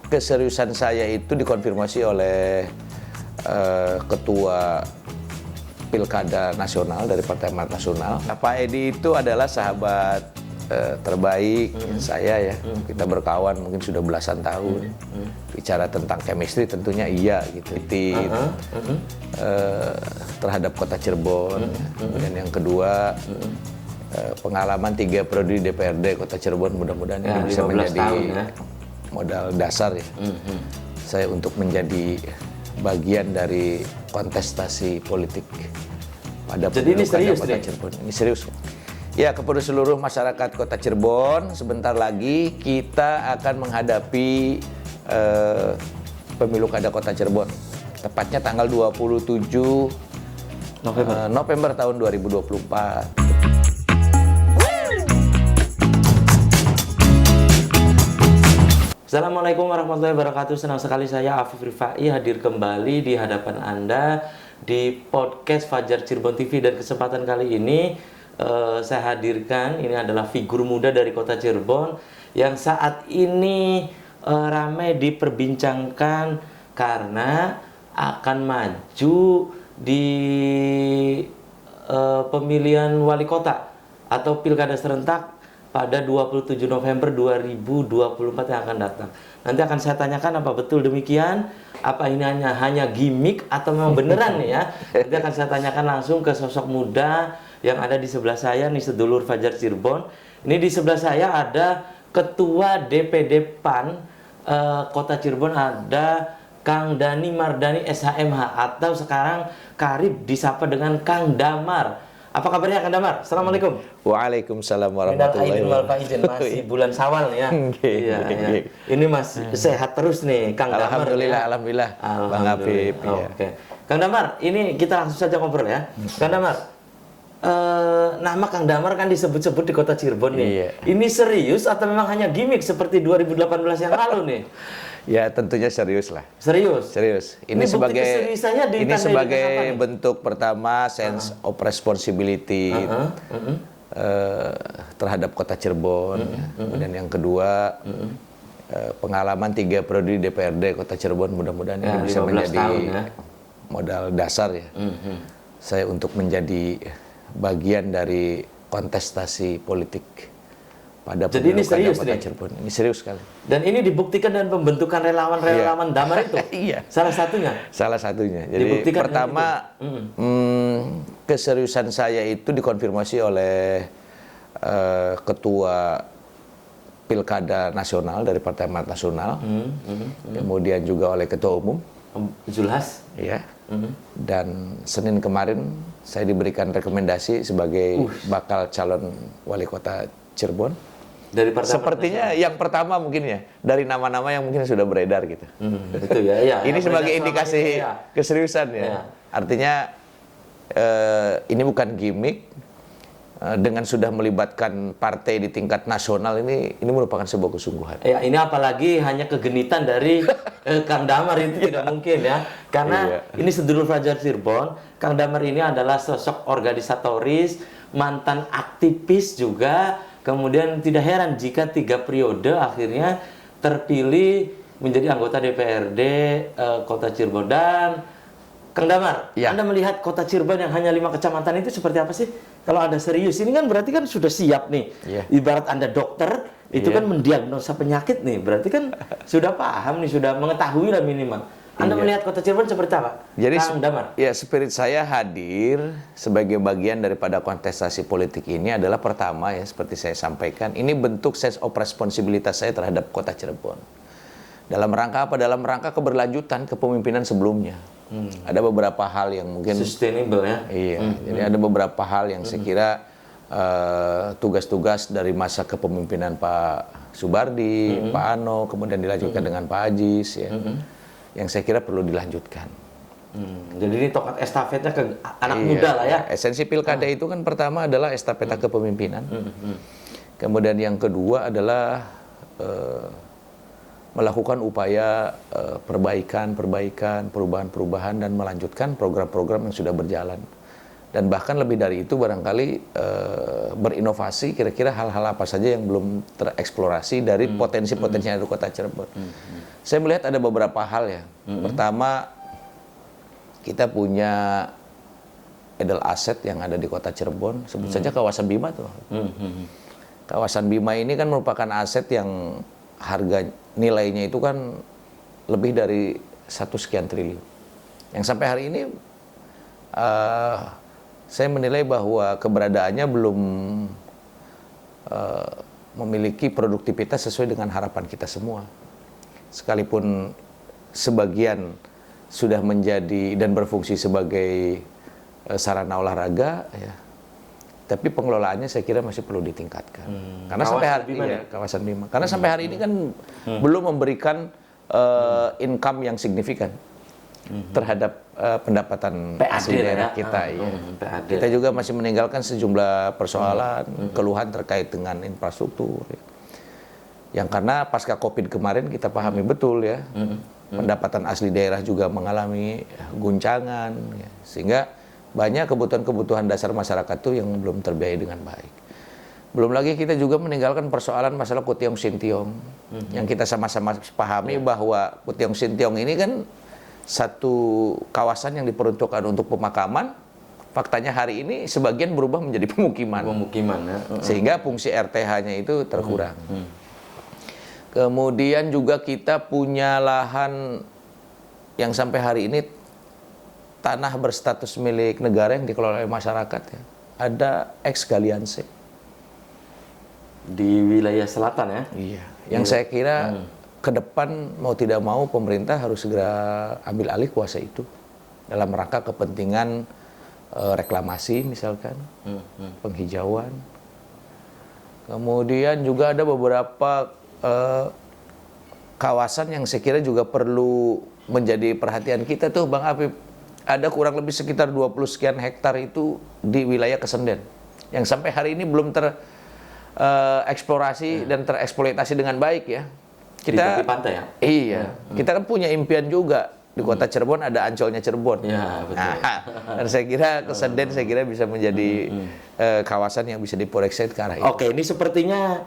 keseriusan saya itu dikonfirmasi oleh Ketua Pilkada Nasional dari Partai Amanat Nasional. Pak Edi itu adalah sahabat terbaik saya ya. Kita berkawan mungkin sudah belasan tahun. Bicara tentang chemistry tentunya iya gitu. Terhadap Kota Cirebon. Kemudian yang kedua pengalaman 3 periode di DPRD Kota Cirebon, mudah-mudahan ini bisa menjadi modal dasar ya. Saya untuk menjadi bagian dari kontestasi politik pada ini serius Kota Cirebon. Ini serius. Ya, kepada seluruh masyarakat Kota Cirebon, sebentar lagi kita akan menghadapi pemilu kada Kota Cirebon. Tepatnya tanggal 27 November tahun 2024. Assalamualaikum warahmatullahi wabarakatuh. Senang sekali saya Afif Rifai hadir kembali di hadapan Anda di podcast Fajar Cirebon TV, dan kesempatan kali ini saya hadirkan ini adalah figur muda dari Kota Cirebon yang saat ini ramai diperbincangkan karena akan maju di pemilihan wali kota atau pilkada serentak pada 27 November 2024 yang akan datang. Nanti akan saya tanyakan apa betul demikian, apa ini hanya gimmick atau memang beneran nih ya. Nanti akan saya tanyakan langsung ke sosok muda yang ada di sebelah saya nih, sedulur Fajar Cirebon. Ini di sebelah saya ada Ketua DPD PAN Kota Cirebon, ada Kang Dhani Mardhani SHMH atau sekarang karib disapa dengan Kang Damar. Apa kabarnya Kang Damar? Assalamualaikum. Waalaikumsalam warahmatullahi wabarakatuh. Masih bulan Syawal ya. Iya. Ini masih sehat terus nih Kang Damar. Alhamdulillah. Bang Habib. Oke. Kang Damar, ini kita langsung saja ngobrol ya. Kang Damar, nama Kang Damar kan disebut-sebut di Kota Cirebon nih. Iya. Ini serius atau memang hanya gimmick seperti 2018 yang lalu nih? Ya tentunya serius lah. Serius. Ini sebagai apa bentuk pertama sense of responsibility terhadap Kota Cirebon. Kemudian yang kedua pengalaman 3 periode di DPRD Kota Cirebon, mudah-mudahan ini bisa menjadi modal dasar ya. Saya untuk menjadi bagian dari kontestasi politik pada Jadi ini serius Kota Cirebon. Ini serius sekali. Dan ini dibuktikan dengan pembentukan relawan-relawan Damar itu. Iya. Salah satunya. Jadi dibuktikan pertama keseriusan saya itu dikonfirmasi oleh Ketua Pilkada Nasional dari Partai Amanat Nasional. Kemudian juga oleh Ketua Umum Zulhas. Iya. Dan Senin kemarin saya diberikan rekomendasi sebagai bakal calon wali kota Cirebon. Dari Partai Sepertinya yang pertama mungkin ya, dari nama-nama yang mungkin sudah beredar gitu. Betul ya. Ini sebagai indikasi keseriusan ya. Artinya ini bukan gimmick. Dengan sudah melibatkan partai di tingkat nasional, ini merupakan sebuah kesungguhan. Ya, ini apalagi hanya kegenitan dari Kang Damar itu tidak mungkin ya. Karena ini sedulur Fajar Cirebon, Kang Damar ini adalah sosok organisatoris, mantan aktivis juga. Kemudian tidak heran jika 3 periode akhirnya terpilih menjadi anggota DPRD Kota Cirebon. Dan Kang Damar, Anda melihat Kota Cirebon yang hanya 5 kecamatan itu seperti apa sih? Kalau Anda serius, ini kan berarti kan sudah siap nih. Ibarat Anda dokter, itu kan mendiagnosa penyakit nih. Berarti kan sudah paham nih, sudah mengetahui lah minimal. Anda melihat Kota Cirebon seperti apa? Jadi, Kang Damar? Ya, spirit saya hadir sebagai bagian daripada kontestasi politik ini adalah pertama ya, seperti saya sampaikan, ini bentuk sense of responsibilitas saya terhadap Kota Cirebon. Dalam rangka apa? Dalam rangka keberlanjutan kepemimpinan sebelumnya. Ada beberapa hal yang mungkin sustainable ya. Iya, jadi ada beberapa hal yang saya kira tugas-tugas dari masa kepemimpinan Pak Subardi, Pak Ano, kemudian dilanjutkan dengan Pak Ajis ya. Yang saya kira perlu dilanjutkan. Jadi ini tongkat estafetnya ke anak muda lah ya. Esensi pilkada itu kan pertama adalah estafeta kepemimpinan. Kemudian yang kedua adalah melakukan upaya perbaikan, perubahan-perubahan dan melanjutkan program-program yang sudah berjalan. Dan bahkan lebih dari itu barangkali berinovasi kira-kira hal-hal apa saja yang belum tereksplorasi dari potensi-potensi yang ada di kota Cirebon. Saya melihat ada beberapa hal ya. Pertama, kita punya idle asset yang ada di kota Cirebon, sebut saja kawasan Bima tuh. Kawasan Bima ini kan merupakan aset yang harga nilainya itu kan lebih dari 1 sekian triliun. Yang sampai hari ini saya menilai bahwa keberadaannya belum memiliki produktivitas sesuai dengan harapan kita semua. Sekalipun sebagian sudah menjadi dan berfungsi sebagai sarana olahraga, ya, tapi pengelolaannya saya kira masih perlu ditingkatkan. Karena sampai hari ini kawasan Bima. Karena sampai hari ini kan belum memberikan income yang signifikan terhadap pendapatan asli daerah kita. Kita juga masih meninggalkan sejumlah persoalan, keluhan terkait dengan infrastruktur. Yang karena pasca COVID kemarin kita pahami betul ya, pendapatan asli daerah juga mengalami guncangan, ya, sehingga banyak kebutuhan-kebutuhan dasar masyarakat itu yang belum terbiayai dengan baik. Belum lagi kita juga meninggalkan persoalan masalah Kutiong Sintiong, yang kita sama-sama pahami bahwa Kutiong Sintiong ini kan satu kawasan yang diperuntukkan untuk pemakaman, faktanya hari ini sebagian berubah menjadi pemukiman. Ya. Sehingga fungsi RTH-nya itu terkurang. Kemudian juga kita punya lahan yang sampai hari ini tanah berstatus milik negara yang dikelola oleh masyarakat. Ya. Ada ex Galianse. Di wilayah selatan ya? Iya. Yang saya kira ke depan mau tidak mau pemerintah harus segera ambil alih kuasa itu dalam rangka kepentingan reklamasi misalkan, penghijauan. Kemudian juga ada beberapa kawasan yang saya kira juga perlu menjadi perhatian kita tuh Bang Afif. Ada kurang lebih sekitar 20 sekian hektar itu di wilayah Kesenden yang sampai hari ini belum tereksplorasi dan tereksploitasi dengan baik ya. Kita di pantai ya? Iya. Kita kan punya impian juga di kota Cirebon ada Ancolnya Cirebon. Ya, betul. Nah, dan saya kira Kesenden saya kira bisa menjadi kawasan yang bisa diproyeksi ke arah itu. Oke, ini sepertinya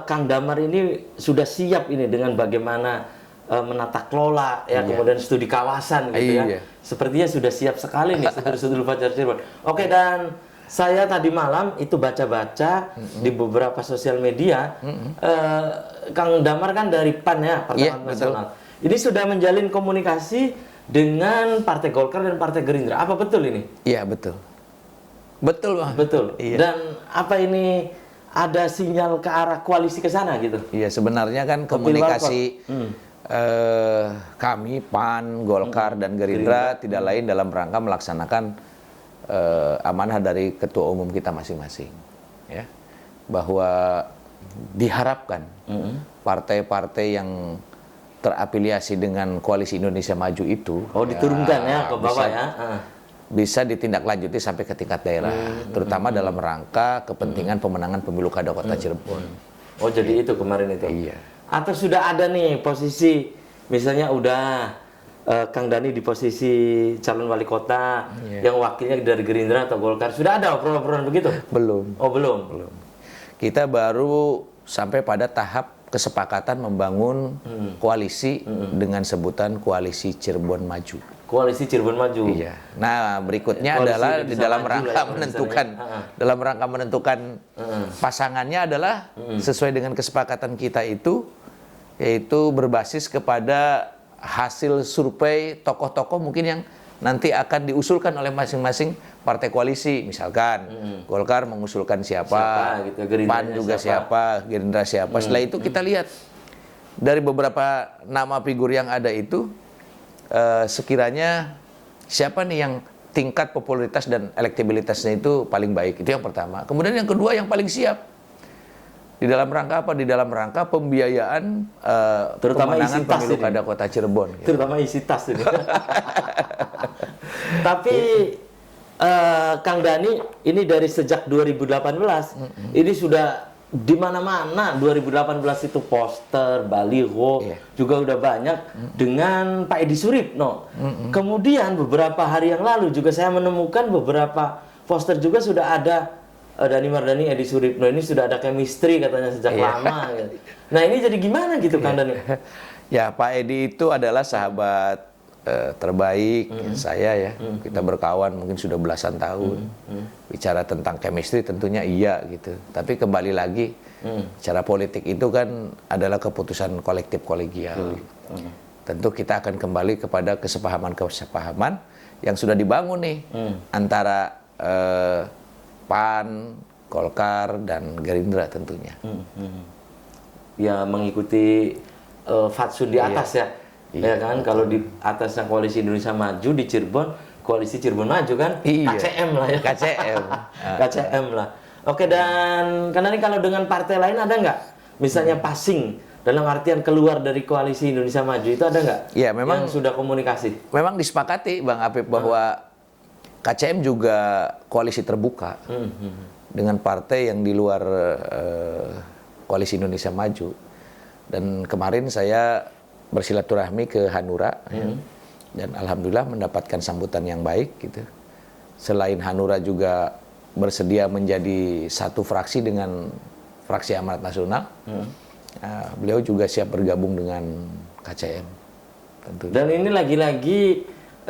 Kang Damar ini sudah siap ini dengan bagaimana menata kelola ya, kemudian studi kawasan gitu ya. Sepertinya sudah siap sekali nih Sudul Fajar Cirebon. Oke, dan saya tadi malam itu baca-baca di beberapa sosial media, Kang Damar kan dari PAN ya, Partai Nasional. Ini sudah menjalin komunikasi dengan Partai Golkar dan Partai Gerindra. Apa betul ini? Iya, betul. Betul, Bang. Betul. Iya. Dan apa ini ada sinyal ke arah koalisi ke sana gitu? Iya, sebenarnya kan komunikasi kami PAN, Golkar dan Gerindra tidak lain dalam rangka melaksanakan amanah dari ketua umum kita masing-masing, ya, bahwa diharapkan partai-partai yang terafiliasi dengan Koalisi Indonesia Maju itu diturunkan ya ke bawah bisa ditindaklanjuti sampai ke tingkat daerah, terutama dalam rangka kepentingan pemenangan pemilu kada kota Cirebon. Oh, jadi itu kemarin itu? Iya. Atau sudah ada nih posisi, misalnya udah Kang Dani di posisi calon wali kota, yang wakilnya dari Gerindra atau Golkar. Sudah ada obrolan-obrolan begitu? Belum. Oh, belum? Belum. Kita baru sampai pada tahap kesepakatan membangun koalisi dengan sebutan Koalisi Cirebon Maju. Koalisi Cirebon Maju. Iya. Nah, berikutnya koalisi adalah di dalam rangka menentukan dalam rangka menentukan pasangannya adalah sesuai dengan kesepakatan kita itu, yaitu berbasis kepada hasil survei tokoh-tokoh mungkin yang nanti akan diusulkan oleh masing-masing partai koalisi. Misalkan Golkar mengusulkan siapa gitu, PAN juga siapa, Gerindra siapa. Setelah itu kita lihat dari beberapa nama figur yang ada itu, sekiranya siapa nih yang tingkat popularitas dan elektabilitasnya itu paling baik. Itu yang pertama. Kemudian yang kedua yang paling siap. Di dalam rangka apa? Di dalam rangka pembiayaan terutama pemenangan pemilu kada kota Cirebon. Gitu. Terutama isi tas ini. Tapi Kang Dani ini dari sejak 2018 ini sudah di mana-mana 2018 itu poster, baliho juga udah banyak dengan Pak Edi Suripno. Kemudian beberapa hari yang lalu juga saya menemukan beberapa poster juga sudah ada Dhani Mardhani, Edi Suripno ini sudah ada chemistry katanya sejak lama. Gitu. Nah ini jadi gimana gitu Kang Dhani? Ya Pak Edi itu adalah sahabat terbaik saya ya. Kita berkawan mungkin sudah belasan tahun. Bicara tentang chemistry tentunya iya gitu. Tapi kembali lagi, cara politik itu kan adalah keputusan kolektif kolegial. Tentu kita akan kembali kepada kesepahaman yang sudah dibangun nih antara PAN, Golkar, dan Gerindra tentunya. Ya mengikuti fatsun di atas ya. Ya kan, kalau di atasnya Koalisi Indonesia Maju di Cirebon, Koalisi Cirebon Maju kan, KCM lah ya. KCM lah. Oke, dan karena ini kalau dengan partai lain ada nggak? Misalnya passing, dalam artian keluar dari Koalisi Indonesia Maju itu ada nggak? Ya, memang yang sudah komunikasi. Memang disepakati Bang Apip bahwa KCM juga koalisi terbuka dengan partai yang di luar Koalisi Indonesia Maju. Dan kemarin saya bersilaturahmi ke Hanura dan alhamdulillah mendapatkan sambutan yang baik gitu. Selain Hanura juga bersedia menjadi satu fraksi dengan fraksi Amanat Nasional. Beliau juga siap bergabung dengan KCM. Tentu. Dan ini lagi-lagi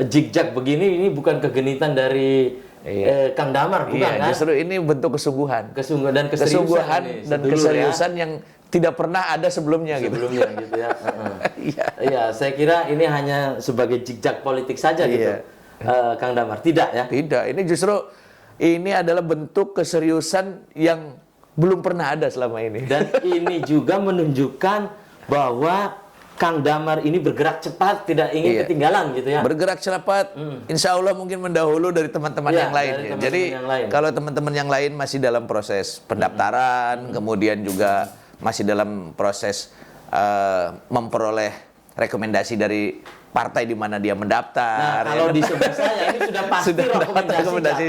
zigzag begini, ini bukan kegenitan dari Kang Damar, bukan kan? Justru ini bentuk kesungguhan. Dan keseriusan dan keseriusan yang tidak pernah ada sebelumnya gitu ya. Iya, saya kira ini hanya sebagai zigzag politik saja gitu. Kang Damar, tidak ya? Tidak, ini justru ini adalah bentuk keseriusan yang belum pernah ada selama ini. Dan ini juga menunjukkan bahwa Kang Damar ini bergerak cepat, tidak ingin ketinggalan gitu ya. Bergerak cepat, insya Allah mungkin mendahulu dari teman-teman yang lain. Jadi kalau teman-teman yang lain masih dalam proses pendaftaran, kemudian juga masih dalam proses memperoleh rekomendasi dari partai di mana dia mendaftar. Nah, kalau di sebelah saya ini sudah pasti rekomendasi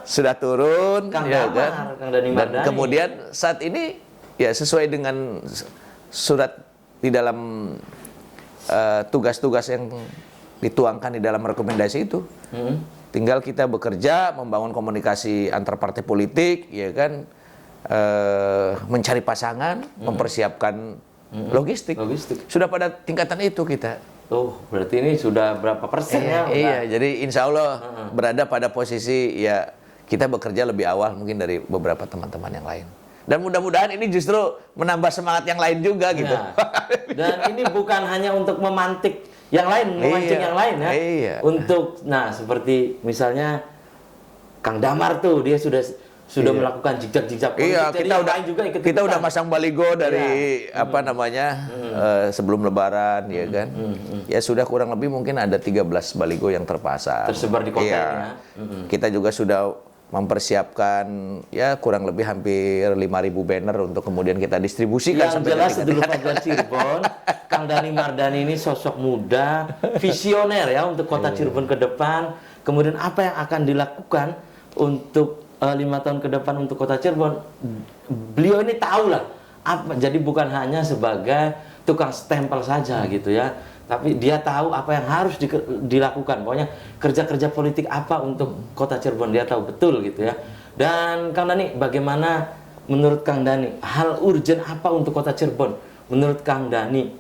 sudah turun, Kang Damar, Kang Dhani Mardhani. Dan kemudian saat ini ya sesuai dengan surat di dalam tugas-tugas yang dituangkan di dalam rekomendasi itu, tinggal kita bekerja, membangun komunikasi antar partai politik, ya kan, mencari pasangan, mempersiapkan logistik. Sudah pada tingkatan itu kita. Oh, berarti ini sudah berapa persen ya? Iya, jadi insya Allah berada pada posisi ya kita bekerja lebih awal mungkin dari beberapa teman-teman yang lain. Dan mudah-mudahan ini justru menambah semangat yang lain juga gitu. Dan ini bukan hanya untuk memantik yang lain, memancing yang lain ya. Untuk, nah seperti misalnya Kang Damar tuh, dia sudah melakukan zigzag-zigzag politik. Kita udah masang baligo dari sebelum Lebaran ya kan. Ya sudah kurang lebih mungkin ada 13 baligo yang terpasang. Tersebar di kota ya. Kita juga sudah mempersiapkan ya kurang lebih hampir 5.000 banner untuk kemudian kita distribusikan. Yang jelas Sedulur Fajar Cirebon, Kang Dhani Mardhani ini sosok muda, visioner ya untuk kota Cirebon ke depan. Kemudian apa yang akan dilakukan untuk 5 tahun ke depan untuk kota Cirebon? Beliau ini tahu lah apa. Jadi bukan hanya sebagai tukang stempel saja gitu ya. Tapi dia tahu apa yang harus dilakukan. Pokoknya kerja-kerja politik apa untuk kota Cirebon dia tahu betul gitu ya. Dan Kang Dhani, bagaimana menurut Kang Dhani hal urgent apa untuk kota Cirebon? Menurut Kang Dhani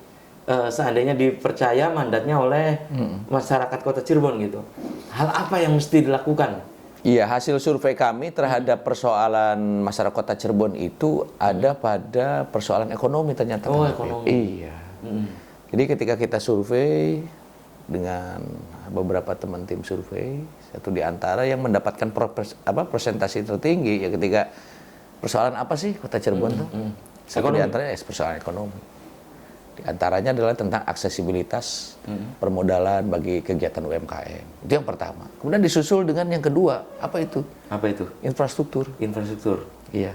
seandainya dipercaya mandatnya oleh masyarakat kota Cirebon gitu, hal apa yang mesti dilakukan? Iya, hasil survei kami terhadap persoalan masyarakat kota Cirebon itu ada pada persoalan ekonomi ternyata. Oh, ekonomi. Iya. Jadi ketika kita survei dengan beberapa teman tim survei, satu di antara yang mendapatkan presentasi tertinggi ya ketika persoalan apa sih kota Cirebon tuh? Satu di antaranya persoalan ekonomi. Di antaranya adalah tentang aksesibilitas permodalan bagi kegiatan UMKM. Itu yang pertama. Kemudian disusul dengan yang kedua, apa itu? Apa itu? Infrastruktur. Infrastruktur. Iya.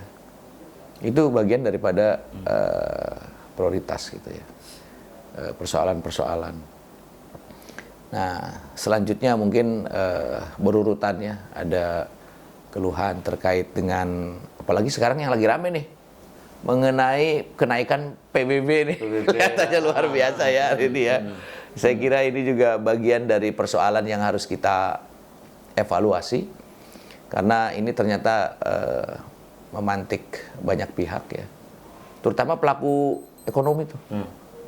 Itu bagian daripada prioritas gitu ya. Persoalan-persoalan. Nah, selanjutnya mungkin berurutannya ada keluhan terkait dengan, apalagi sekarang yang lagi rame nih, mengenai kenaikan PBB nih. Kelihatannya luar biasa ya ini ya. Saya kira ini juga bagian dari persoalan yang harus kita evaluasi. Karena ini ternyata memantik banyak pihak ya, terutama pelaku ekonomi tuh.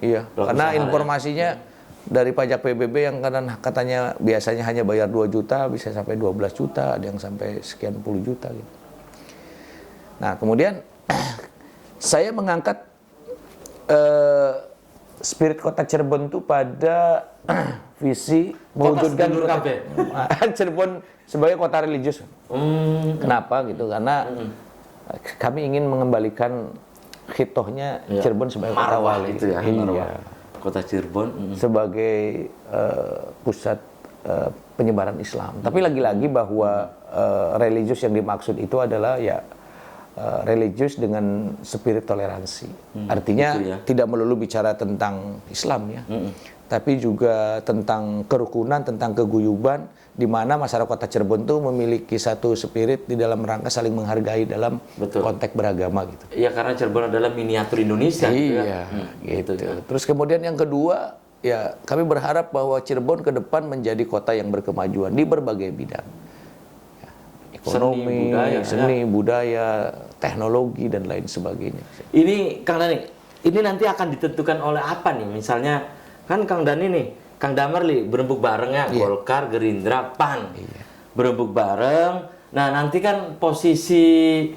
Iya, karena informasinya dari pajak PBB yang katanya biasanya hanya bayar 2 juta, bisa sampai 12 juta, ada yang sampai sekian puluh juta gitu. Nah, kemudian saya mengangkat spirit kota Cirebon itu pada visi mewujudkan Cirebon sebagai kota religius. Kenapa gitu? Karena kami ingin mengembalikan hitohnya Cirebon sebagai kota wali. Itu ya, iya. Kota Cirebon sebagai pusat penyebaran Islam. Tapi lagi-lagi bahwa religius yang dimaksud itu adalah ya religius dengan spirit toleransi. Artinya gitu ya. Tidak melulu bicara tentang Islam ya, tapi juga tentang kerukunan, tentang keguyuban, di mana masyarakat kota Cirebon itu memiliki satu spirit di dalam rangka saling menghargai dalam konteks beragama gitu. Iya, karena Cirebon adalah miniatur Indonesia. Iya, gitu. Terus kemudian yang kedua, ya kami berharap bahwa Cirebon ke depan menjadi kota yang berkemajuan di berbagai bidang. Ekonomi, seni, budaya, teknologi, dan lain sebagainya. Ini Kang Dhani, ini nanti akan ditentukan oleh apa nih? Misalnya, kan Kang Dhani nih, Kang Damar berembuk bareng ya, Golkar, Gerindra, PAN. Berembuk bareng, nah nanti kan posisi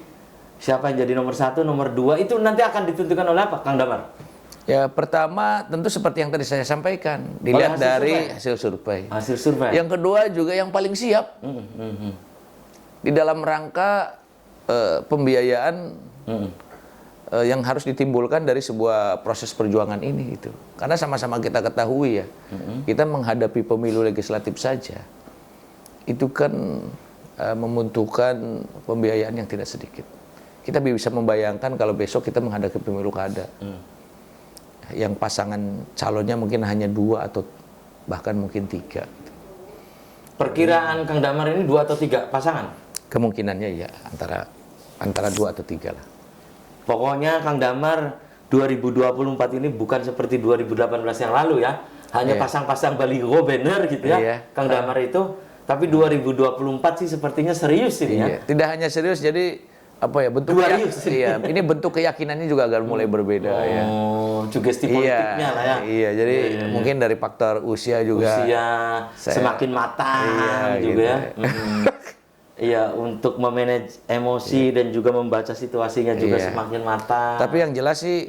siapa yang jadi nomor 1, nomor 2, itu nanti akan ditentukan oleh apa, Kang Damar? Ya, pertama tentu seperti yang tadi saya sampaikan, dilihat dari hasil survei. Hasil survei. Yang kedua juga yang paling siap. Di dalam rangka pembiayaan yang harus ditimbulkan dari sebuah proses perjuangan ini gitu. Karena sama-sama kita ketahui ya, kita menghadapi pemilu legislatif saja itu kan membutuhkan pembiayaan yang tidak sedikit. Kita bisa membayangkan kalau besok kita menghadapi pemilu kada, yang pasangan calonnya mungkin hanya 2 atau bahkan mungkin 3. Perkiraan Kang Damar ini 2 atau 3 pasangan? Kemungkinannya ya antara 2 atau 3 lah. Pokoknya Kang Damar 2024 ini bukan seperti 2018 yang lalu ya. Hanya pasang-pasang baliho banner gitu ya. Kang Damar itu. Tapi 2024 sih sepertinya serius ini ya. Tidak hanya serius, jadi apa ya, bentuk ini bentuk keyakinannya juga agak mulai berbeda ya. Sugesti politiknya lah ya. Iya, jadi mungkin dari faktor usia juga. Semakin matang juga ya. Iya, untuk memanage emosi dan juga membaca situasinya juga semakin matang. Tapi yang jelas sih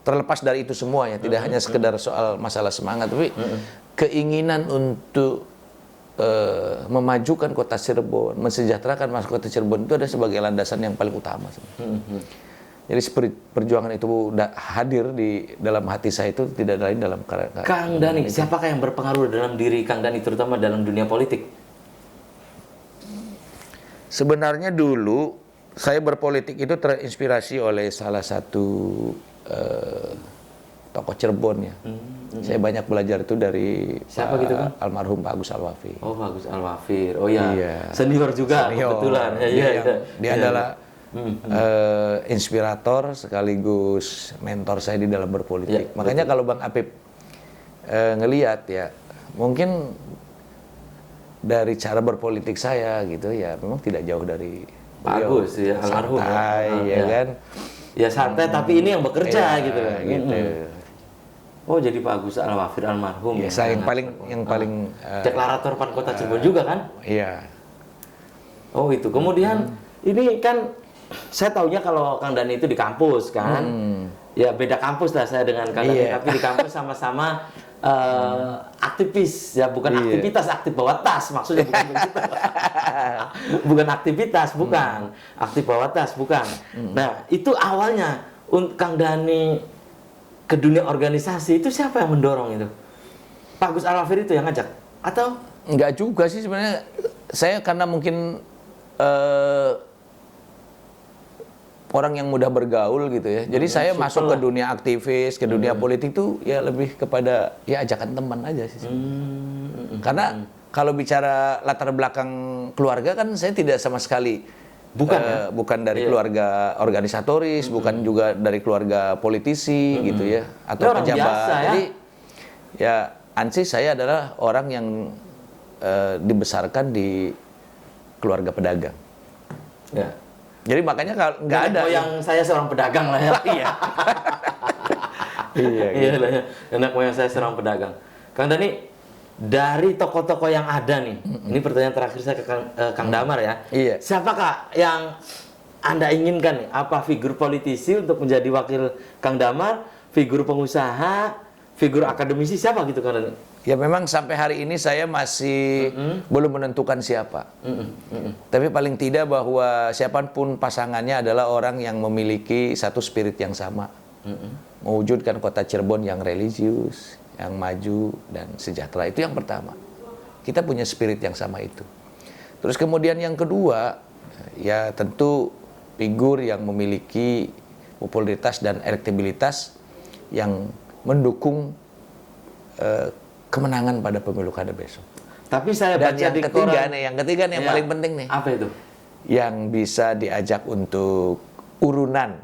terlepas dari itu semua ya, tidak hanya sekedar soal masalah semangat, tapi keinginan untuk memajukan kota Cirebon, mensejahterakan masyarakat kota Cirebon itu ada sebagai landasan yang paling utama. Jadi perjuangan itu hadir di dalam hati saya itu tidak lain dalam Kang Dhani, siapakah yang berpengaruh dalam diri Kang Dhani terutama dalam dunia politik? Sebenarnya dulu saya berpolitik itu terinspirasi oleh salah satu tokoh Cirebon ya. Saya banyak belajar itu dari siapa gitu kan? Almarhum Pak Agus Alwafir. Oh, Pak Agus Alwafir. Oh ya. Senior juga kebetulan. Dia adalah inspirator sekaligus mentor saya di dalam berpolitik. Makanya kalau Bang Apip ngelihat ya, mungkin dari cara berpolitik saya gitu ya, memang tidak jauh dari bagus ya, almarhum santai ya kan. Ya santai tapi ini yang bekerja gitu kan. Oh, jadi Pak Agus Alwafir almarhum. Ya, saya yang paling deklarator PAN Kota Cirebon juga kan? Iya. Oh, itu. Kemudian ini kan saya taunya kalau Kang Dhani itu di kampus kan. Ya beda kampus lah saya dengan Kang Dhani, tapi di kampus sama-sama aktivis ya, bukan aktivitas, aktif bawa tas maksudnya, bukan begitu. Bukan aktivitas, bukan aktif bawa tas, bukan. Nah, itu awalnya Kang Dhani ke dunia organisasi itu siapa yang mendorong itu? Pak Agus Alwafir itu yang ngajak atau enggak juga sih sebenarnya. Saya karena mungkin orang yang mudah bergaul gitu ya. Jadi saya masuk ke dunia aktivis, ke dunia politik tuh ya lebih kepada ya ajakan teman aja sih. Karena kalau bicara latar belakang keluarga kan saya tidak sama sekali bukan dari keluarga organisatoris, bukan juga dari keluarga politisi gitu ya, atau pejabat. Biasa, ya? Jadi ya ansih saya adalah orang yang dibesarkan di keluarga pedagang. Ya. Jadi makanya kalau nggak ada. Moyang saya seorang pedagang lah ya. Iya. Iya. Iya lah ya. Nenek moyang saya seorang pedagang. Kang Dani, dari tokoh-tokoh yang ada nih, ini pertanyaan terakhir saya ke Kang Damar ya. Iya. Siapakah yang Anda inginkan nih? Apa figur politisi untuk menjadi wakil Kang Damar, figur pengusaha, figur akademisi, siapa gitu Kang Dani? Ya memang sampai hari ini saya masih belum menentukan siapa. Tapi paling tidak bahwa siapapun pasangannya adalah orang yang memiliki satu spirit yang sama. Mewujudkan kota Cirebon yang religius, yang maju dan sejahtera. Itu yang pertama. Kita punya spirit yang sama itu. Terus kemudian yang kedua, ya tentu figur yang memiliki popularitas dan elektabilitas yang mendukung kemenangan pada pemilu kada besok. Tapi saya Dan baca yang di ketiga koran, nih, yang ketiga nih yang Ya. paling penting nih, apa itu? yang bisa diajak untuk urunan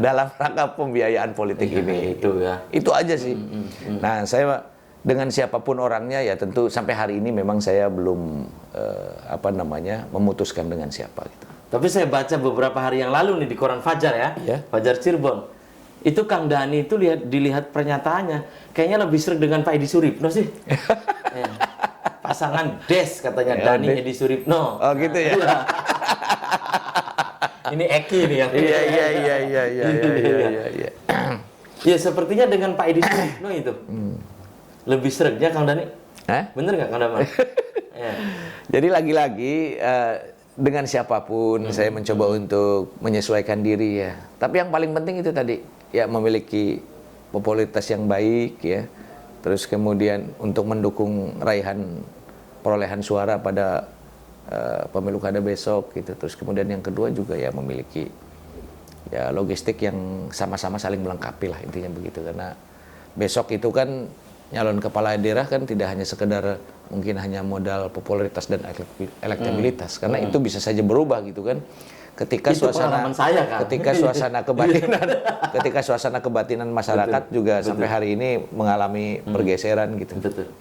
dalam rangka pembiayaan politik ini. Itu ya. Itu aja sih. Nah, saya dengan siapapun orangnya ya tentu sampai hari ini memang saya belum memutuskan dengan siapa gitu. Tapi saya baca beberapa hari yang lalu nih di koran Fajar ya, Iya. Fajar Cirebon. Itu Kang Dani itu dilihat pernyataannya, kayaknya lebih sering dengan Pak Edi Suripno sih. Ya. Pasangan Des katanya Ya, Dani Des. Edi Suripno. Oh gitu ya. Iya. Ini Eki nih yang. Iya. Ya sepertinya dengan Pak Edi Suripno itu. Lebih seringnya Kang Dani. Bener nggak Kang Damar? Ya. Jadi lagi-lagi dengan siapapun saya mencoba untuk menyesuaikan diri ya. Tapi yang paling penting itu tadi ya memiliki popularitas yang baik ya. Terus kemudian untuk mendukung raihan perolehan suara pada pemilu kada besok gitu. Terus kemudian yang kedua juga ya memiliki ya logistik yang sama-sama saling melengkapi lah intinya begitu. Karena besok itu kan nyalon kepala daerah kan tidak hanya sekedar mungkin hanya modal popularitas dan elektabilitas karena itu bisa saja berubah gitu kan ketika Itu suasana pengalaman saya, kan? ketika suasana kebatinan masyarakat juga sampai hari ini mengalami pergeseran gitu. Betul.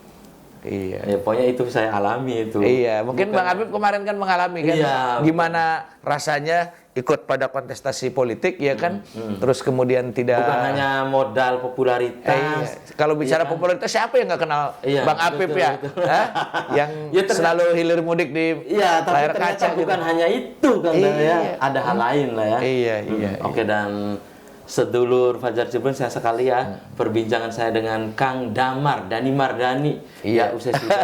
Iya. Ya, pokoknya itu saya alami itu. Iya, mungkin Bang Habib kemarin kan mengalami kan Iya, gimana rasanya ikut pada kontestasi politik ya kan, terus kemudian tidak Bukan hanya modal popularitas. iya. Kalau bicara kan? popularitas siapa yang nggak kenal Iya, Bang Apip betul, ya? betul. Hah? Yang Ya, selalu hilir mudik di Iya, tapi layar ternyata kaca bukan gitu. hanya itu kan Iya. ya. Ada hal lain lah ya. Iya. Oke, dan sedulur Fajar Cirebon, saya sekali ya perbincangan saya dengan Kang Damar Dani Mardani. Iya. Ya, usai sudah.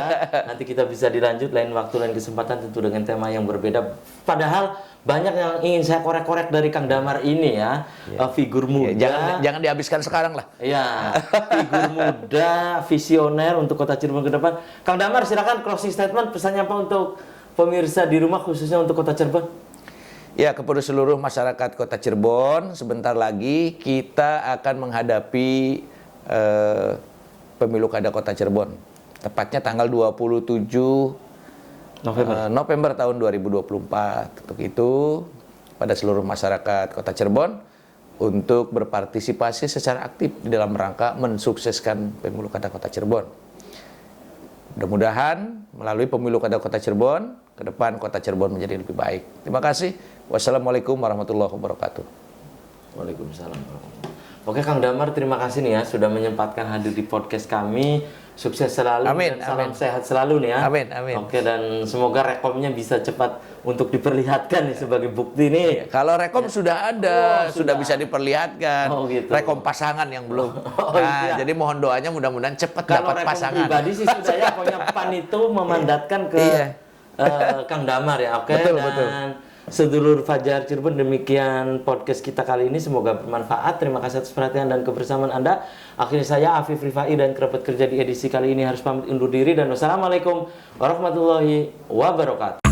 Nanti kita bisa dilanjut lain waktu, lain kesempatan tentu dengan tema yang berbeda. Padahal banyak yang ingin saya korek-korek dari Kang Damar ini ya. Figur muda. Jangan dihabiskan sekarang lah. Ya, figur muda, visioner untuk Kota Cirebon ke depan. Kang Damar, silakan closing statement, pesannya apa untuk pemirsa di rumah khususnya untuk Kota Cirebon? Ya, kepada seluruh masyarakat Kota Cirebon, sebentar lagi kita akan menghadapi pemilu kada Kota Cirebon. Tepatnya tanggal 27 November tahun 2024. Untuk itu, pada seluruh masyarakat Kota Cirebon untuk berpartisipasi secara aktif di dalam rangka mensukseskan pemilu kada Kota Cirebon. Mudah-mudahan melalui pemilu kada Kota Cirebon, ke depan Kota Cirebon menjadi lebih baik. Terima kasih. Wassalamualaikum warahmatullahi wabarakatuh. Waalaikumsalam. Oke Kang Damar, terima kasih nih ya sudah menyempatkan hadir di podcast kami. Sukses selalu Amin, dan salam amin. sehat selalu nih ya. Amin, amin. Oke, dan semoga rekomnya bisa cepat untuk diperlihatkan nih sebagai bukti nih. Kalau rekom sudah ada, Oh, sudah sudah. bisa diperlihatkan. Oh, gitu. Rekom pasangan yang belum. Oh, Nah, iya. jadi mohon doanya mudah-mudahan cepat Kalau dapat rekom pasangan. pribadi sih sudah ya, pokoknya PAN itu memandatkan ke Iya. Kang Damar ya, oke. Betul, Dan betul. sedulur Fajar Cirebon, demikian podcast kita kali ini, semoga bermanfaat. Terima kasih atas perhatian dan kebersamaan Anda. Akhirnya saya Afif Rifai dan kerabat kerja di edisi kali ini harus pamit undur diri dan wassalamualaikum warahmatullahi wabarakatuh.